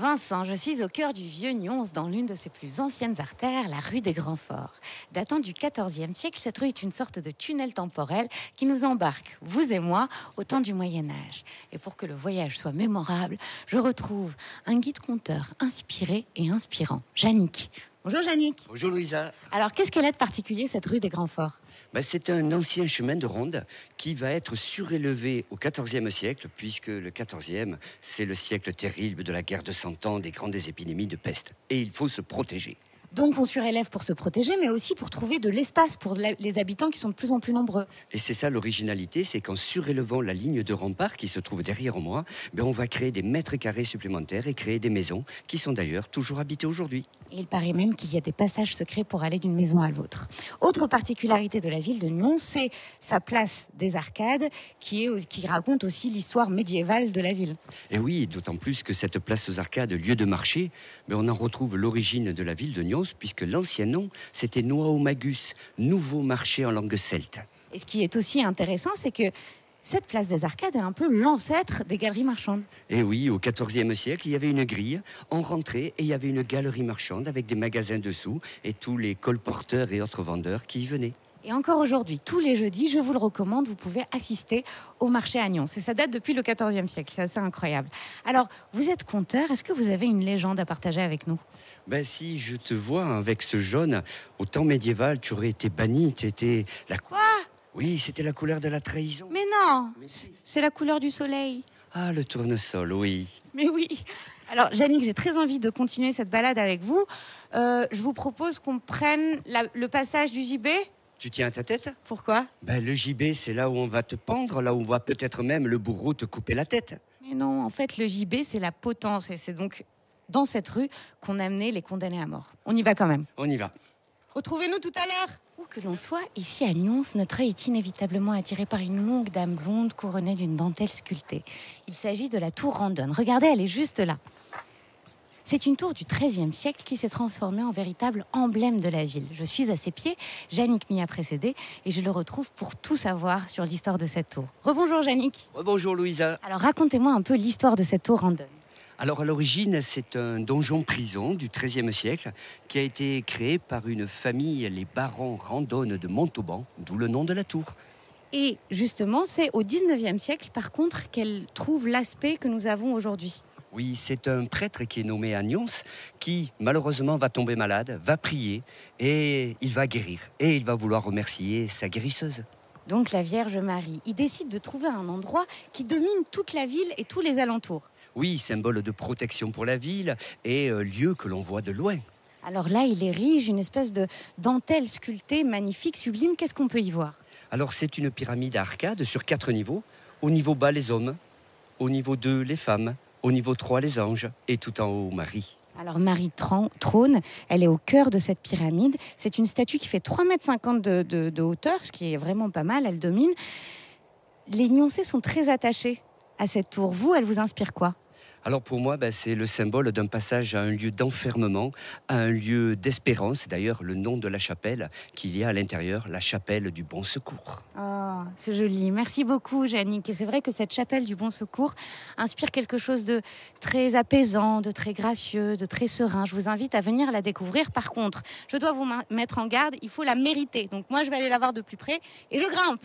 Vincent, je suis au cœur du vieux Nyons, dans l'une de ses plus anciennes artères, la rue des Grands Forts. Datant du XIVe siècle, cette rue est une sorte de tunnel temporel qui nous embarque, vous et moi, au temps du Moyen-Âge. Et pour que le voyage soit mémorable, je retrouve un guide-conteur inspiré et inspirant, Yannick. Bonjour Yannick. Bonjour Louisa. Alors, qu'est-ce qu'elle a de particulier, cette rue des Grands Forts ? C'est un ancien chemin de ronde qui va être surélevé au XIVe siècle, puisque le XIVe, c'est le siècle terrible de la guerre de 100 ans, des grandes épidémies de peste. Et il faut se protéger. Donc on surélève pour se protéger, mais aussi pour trouver de l'espace pour les habitants qui sont de plus en plus nombreux. Et c'est ça l'originalité, c'est qu'en surélevant la ligne de rempart qui se trouve derrière moi, on va créer des mètres carrés supplémentaires et créer des maisons qui sont d'ailleurs toujours habitées aujourd'hui. Et il paraît même qu'il y a des passages secrets pour aller d'une maison à l'autre. Autre particularité de la ville de Nyons, c'est sa place des Arcades, qui raconte aussi l'histoire médiévale de la ville. Et oui, d'autant plus que cette place aux Arcades, lieu de marché, on en retrouve l'origine de la ville de Nyons, puisque l'ancien nom, c'était Noaomagus, nouveau marché en langue celte. Et ce qui est aussi intéressant, c'est que cette place des Arcades est un peu l'ancêtre des galeries marchandes. Et oui, au XIVe siècle, il y avait une grille, on rentrait et il y avait une galerie marchande avec des magasins dessous et tous les colporteurs et autres vendeurs qui y venaient. Et encore aujourd'hui, tous les jeudis, je vous le recommande, vous pouvez assister au marché à Nyons. Et ça date depuis le XIVe siècle, c'est assez incroyable. Alors, vous êtes conteur, est-ce que vous avez une légende à partager avec nous ? Si je te vois avec ce jaune, au temps médiéval, tu aurais été banni, tu étais la... Quoi ? Oui, c'était la couleur de la trahison. Mais non, Mais si. C'est la couleur du soleil. Ah, le tournesol, oui. Mais oui. Alors, Yannick, j'ai très envie de continuer cette balade avec vous. Je vous propose qu'on prenne le passage du gibet. Tu tiens à ta tête ? Pourquoi ? Le gibet, c'est là où on va te pendre, là où on va peut-être même le bourreau te couper la tête. Mais non, en fait, le gibet, c'est la potence. Et c'est donc dans cette rue qu'on amenait les condamnés à mort. On y va quand même. On y va. Retrouvez-nous tout à l'heure. Où que l'on soit, ici à Nyons, notre œil est inévitablement attiré par une longue dame blonde couronnée d'une dentelle sculptée. Il s'agit de la tour Randonne. Regardez, elle est juste là. C'est une tour du XIIIe siècle qui s'est transformée en véritable emblème de la ville. Je suis à ses pieds, Yannick m'y a précédé et je le retrouve pour tout savoir sur l'histoire de cette tour. Rebonjour Yannick. Bonjour Louisa. Alors racontez-moi un peu l'histoire de cette tour Randonne. Alors à l'origine, c'est un donjon-prison du XIIIe siècle qui a été créé par une famille, les barons Randonne de Montauban, d'où le nom de la tour. Et justement, c'est au XIXe siècle, par contre, qu'elle trouve l'aspect que nous avons aujourd'hui. Oui, c'est un prêtre qui est nommé à Nyons, qui malheureusement va tomber malade, va prier et il va guérir. Et il va vouloir remercier sa guérisseuse. Donc la Vierge Marie, il décide de trouver un endroit qui domine toute la ville et tous les alentours. Oui, symbole de protection pour la ville et lieu que l'on voit de loin. Alors là, il érige une espèce de dentelle sculptée, magnifique, sublime. Qu'est-ce qu'on peut y voir ? Alors c'est une pyramide à arcades sur 4 niveaux. Au niveau bas, les hommes. Au niveau 2, les femmes. Au niveau 3, les anges. Et tout en haut, Marie. Alors Marie trône, elle est au cœur de cette pyramide. C'est une statue qui fait 3,50 m de hauteur, ce qui est vraiment pas mal, elle domine. Les Nyonsais sont très attachés à cette tour. Vous, elle vous inspire quoi ? Alors pour moi, c'est le symbole d'un passage à un lieu d'enfermement, à un lieu d'espérance. D'ailleurs, le nom de la chapelle qu'il y a à l'intérieur, la chapelle du Bon Secours. Oh, c'est joli. Merci beaucoup, Yannick. Et c'est vrai que cette chapelle du Bon Secours inspire quelque chose de très apaisant, de très gracieux, de très serein. Je vous invite à venir la découvrir. Par contre, je dois vous mettre en garde, il faut la mériter. Donc moi, je vais aller la voir de plus près et je grimpe.